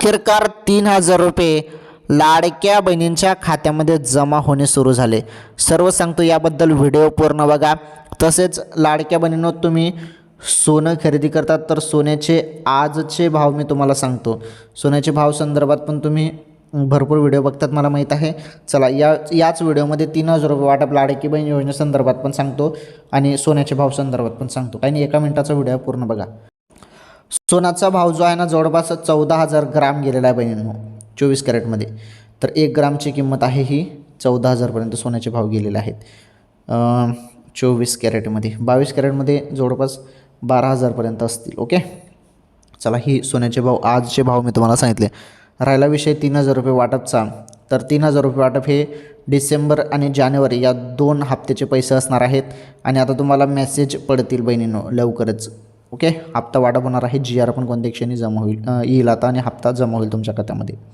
अखेरकार 3,000 रुपये लाडक्या बहिणींच्या खात्यामध्ये जमा होणे सुरू झाले. सर्व सांगतो याबद्दल, व्हिडिओ पूर्ण बघा. तसेच लाडक्या बहिणींनो, तुम्ही सोनं खरेदी करतात तर सोन्याचे आजचे भाव मी तुम्हाला सांगतो. सोन्याचे भाव संदर्भात पण तुम्ही भरपूर व्हिडिओ बघतात मला माहीत आहे. चला याच व्हिडिओमध्ये 3,000 रुपये वाटप लाडकी बहीण योजनेसंदर्भात पण सांगतो आणि सोन्याचे भाव संदर्भात पण सांगतो. काही नाही, 1 मिनिटाचा व्हिडिओ पूर्ण बघा. सोन्याचा भाव जो आहे ना, जवळपास 14,000 ग्राम गेलेला आहे बहिणींनो 24 कॅरेटमध्ये. तर 1 ग्रामची किंमत आहे ही 14,000पर्यंत सोन्याचे भाव गेलेले आहेत 24 कॅरेटमध्ये. 22 कॅरेटमध्ये जवळपास 12,000पर्यंत असतील. ओके, चला ही सोन्याचे भाव आजचे भाव मी तुम्हाला सांगितले. राहिला विषय 3,000 रुपये वाटपचा. तर 3,000 रुपये वाटप हे डिसेंबर आणि जानेवारी या 2 हप्त्याचे पैसे असणार आहेत. आणि आता तुम्हाला मेसेज पडतील बहिणींनो लवकरच. ओके, हप्ता वाटप होणार आहे. GR पण कोणत्या क्षणी जमा होईल येईल आता आणि हप्ता जमा होईल तुमच्या खात्यामध्ये.